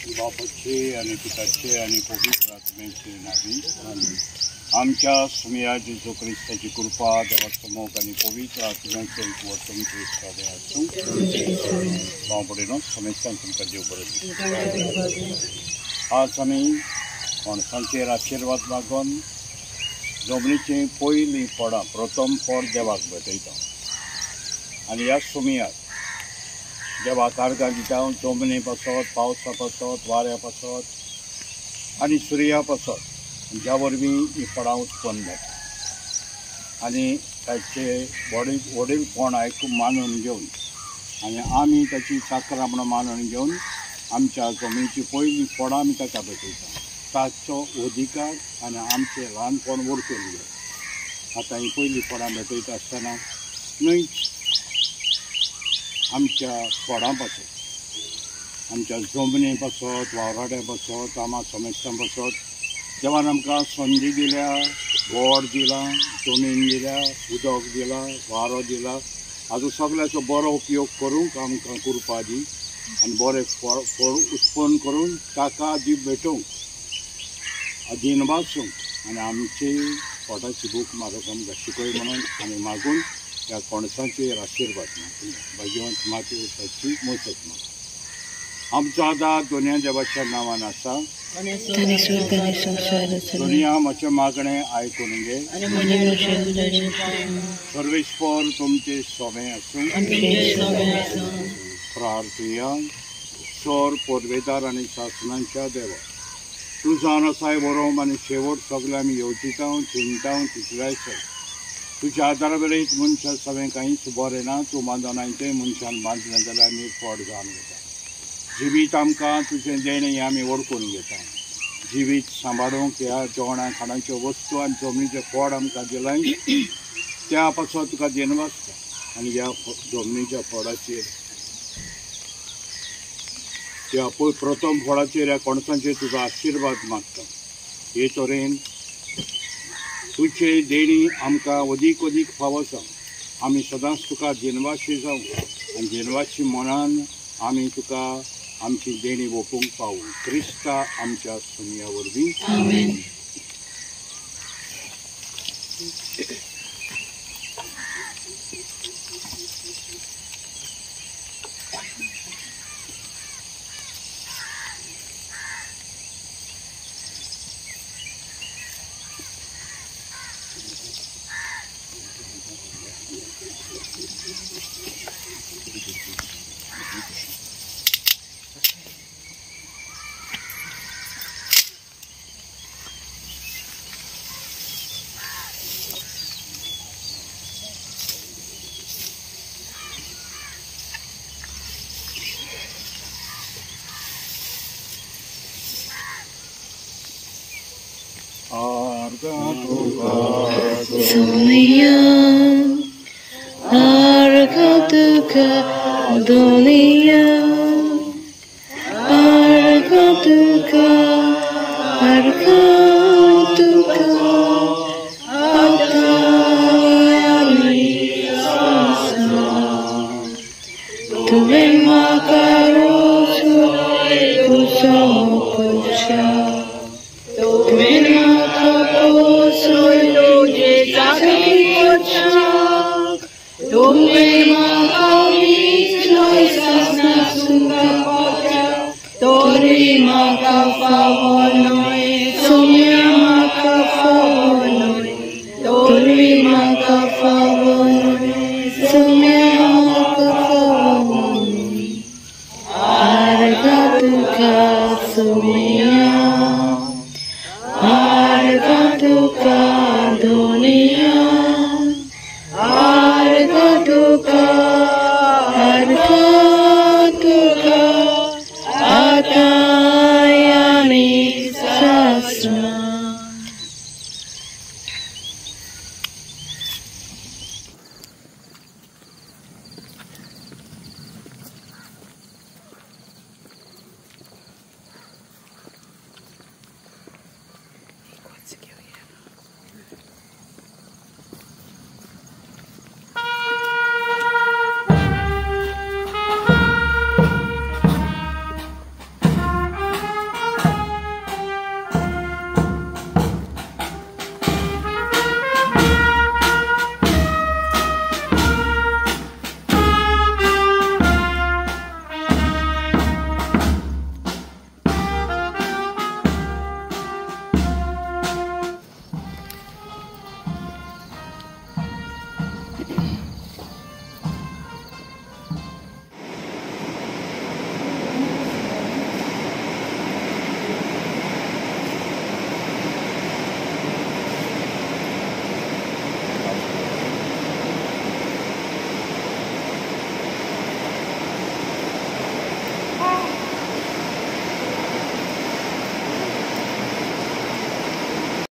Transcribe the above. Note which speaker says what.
Speaker 1: बापाचे आणि पिताचे आणि पवित्र आत्म्याचे नावी आमीन. आमच्या सुमिया जेजू ख्रिस्ताची कृपा देवाचो मोग आणि पवित्र आत्म्याचे एकवट तुमचे सगळे आसूं बाबडेनो समेस्तान तुमकां देव बरें दीं. आज आमी कोणसांचेर आशिर्वाद मागून जमनीचें पयलीं फळां प्रथम फळ देवाक भेटयता आनी ह्या सुमयाक देवाक आर्गां दिता. जमनी पासत पावसा पासत वाऱ्या पासत आनी सुर्या पासत ज्या वरवीं ही फळां उत्पन्न जाता आनी ताचे वडीलपण आयकून मानून घेवन आनी आमी ताची साखर म्हणून मानून घेवन आमच्या जमनीची पयलीं फळां आमी ताका भेटयता. ताचो अधिकार आनी आमचें ल्हानपण वरतून घेवन आतां ही पयलीं फळां भेटयता आसतना न्हयच आमच्या फळां पासत आमच्या जमनी पासत वावराड्या पासत आमा समेस्तां पासत देवान आमकां संदी दिल्या, व्हड दिला, जमीन दिल्या, उदक दिला, वारो दिला. हाजो सगळ्याचो बरो उपयोग करूंक आमकां कृपा दी आनी बरें फळ उत्पन्न करून ताका दी भेटोवंक अधीन वाचूंक आनी आमची पोटाची भूक मागप आमकां शिकय म्हणून आमी मागून ह्या कोणसांचेर आशिर्वाद मागून भगवंत मातेची मोसत माग. आमचो आदार दोनया देवाच्या नांवान आसा. दुनिया म्हजें मागणें आयकून घे. सर्वेश्वर तुमचे सोबे आसूं. प्रार्थया. स्वर परवेदार आनी शासनांच्या देवा तूं जावन आसाय बरोवप आनी शेवट सगळे आमी येवचिता चिंता तितल्यायसर तुज्या आदारा वेळेक मनशां सगळें कांयच बरें ना. तूं बांदनाय तें मनशान बांदलें जाल्यार आमी फड जावन घेता. जिवीत आमकां तुजें देणें हें आमी वळखून घेता. जिवीत सांबाळूंक ह्या जेवणा खाणाच्यो वस्तू आनी जमनीचें फळ आमकां दिलाय त्या पासत तुका देन वाचता आनी ह्या जमनीच्या फळाचेर त्या प्रथम फळाचेर ह्या कोणसांचेर तुजो आशिर्वाद मागता. हे तरेन तुजे देणी आमकां अदीक अदीक फावो जावं. आमी सदांच तुका दिनवाशी जावं आनी दिनवाशी मनान आमी तुका आमची देणी ओपूंक पावूं. क्रिस्ता आमच्या सुमया वरवीं आमीन.
Speaker 2: Arga tuka sumya